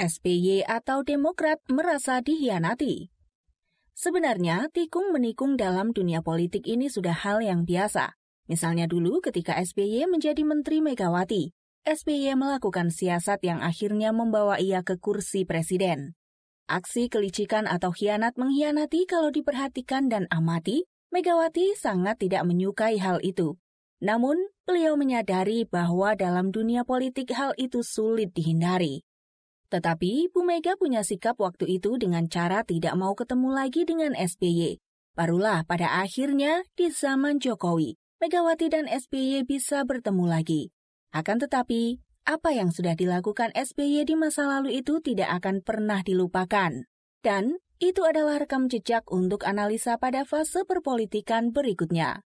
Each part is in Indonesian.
SBY atau Demokrat merasa dihianati. Sebenarnya, tikung-menikung dalam dunia politik ini sudah hal yang biasa. Misalnya dulu ketika SBY menjadi Menteri Megawati, SBY melakukan siasat yang akhirnya membawa ia ke kursi presiden. Aksi kelicikan atau khianat mengkhianati kalau diperhatikan dan amati, Megawati sangat tidak menyukai hal itu. Namun, beliau menyadari bahwa dalam dunia politik hal itu sulit dihindari. Tetapi, Bu Mega punya sikap waktu itu dengan cara tidak mau ketemu lagi dengan SBY. Barulah pada akhirnya di zaman Jokowi, Megawati dan SBY bisa bertemu lagi. Akan tetapi, apa yang sudah dilakukan SBY di masa lalu itu tidak akan pernah dilupakan. Dan itu adalah rekam jejak untuk analisa pada fase perpolitikan berikutnya.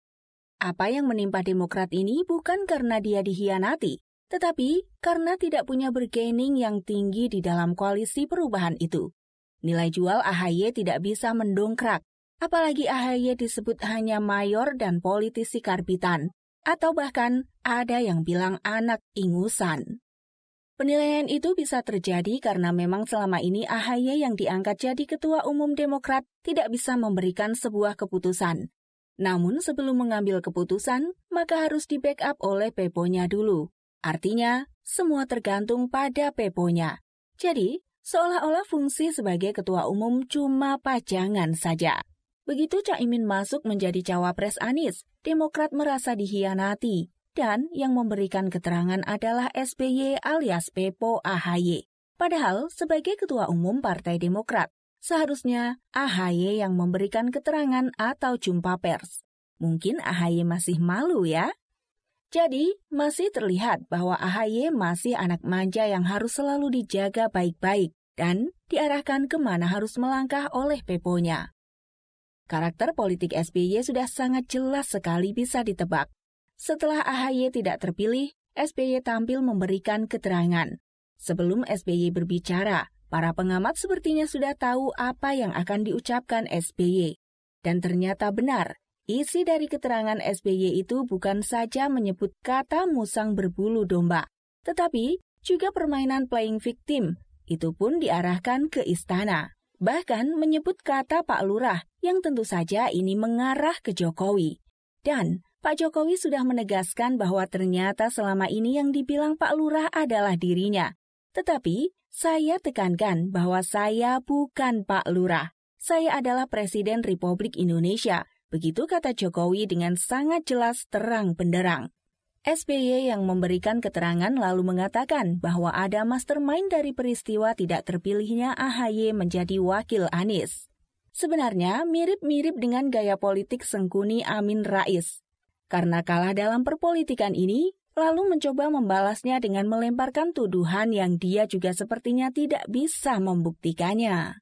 Apa yang menimpa Demokrat ini bukan karena dia dihianati, tetapi karena tidak punya bargaining yang tinggi di dalam koalisi perubahan itu. Nilai jual AHY tidak bisa mendongkrak, apalagi AHY disebut hanya mayor dan politisi karbitan, atau bahkan ada yang bilang anak ingusan. Penilaian itu bisa terjadi karena memang selama ini AHY yang diangkat jadi Ketua Umum Demokrat tidak bisa memberikan sebuah keputusan. Namun sebelum mengambil keputusan, maka harus di-backup oleh Peponya dulu. Artinya, semua tergantung pada Peponya. Jadi, seolah-olah fungsi sebagai Ketua Umum cuma pajangan saja. Begitu Caimin masuk menjadi cawapres Anies, Demokrat merasa dihianati. Dan yang memberikan keterangan adalah SBY alias Pepo AHY. Padahal sebagai Ketua Umum Partai Demokrat, seharusnya AHY yang memberikan keterangan atau jumpa pers. Mungkin AHY masih malu ya? Jadi, masih terlihat bahwa AHY masih anak manja yang harus selalu dijaga baik-baik dan diarahkan kemana harus melangkah oleh Peponya. Karakter politik SBY sudah sangat jelas sekali bisa ditebak. Setelah AHY tidak terpilih, SBY tampil memberikan keterangan. Sebelum SBY berbicara, para pengamat sepertinya sudah tahu apa yang akan diucapkan SBY. Dan ternyata benar, isi dari keterangan SBY itu bukan saja menyebut kata musang berbulu domba, tetapi juga permainan playing victim, itu pun diarahkan ke istana. Bahkan menyebut kata Pak Lurah, yang tentu saja ini mengarah ke Jokowi. Dan Pak Jokowi sudah menegaskan bahwa ternyata selama ini yang dibilang Pak Lurah adalah dirinya. Tetapi, saya tekankan bahwa saya bukan Pak Lurah. Saya adalah Presiden Republik Indonesia. Begitu kata Jokowi dengan sangat jelas terang benderang. SBY yang memberikan keterangan lalu mengatakan bahwa ada mastermind dari peristiwa tidak terpilihnya AHY menjadi wakil Anies. Sebenarnya mirip-mirip dengan gaya politik Sengkuni Amin Rais. Karena kalah dalam perpolitikan ini, lalu mencoba membalasnya dengan melemparkan tuduhan yang dia juga sepertinya tidak bisa membuktikannya.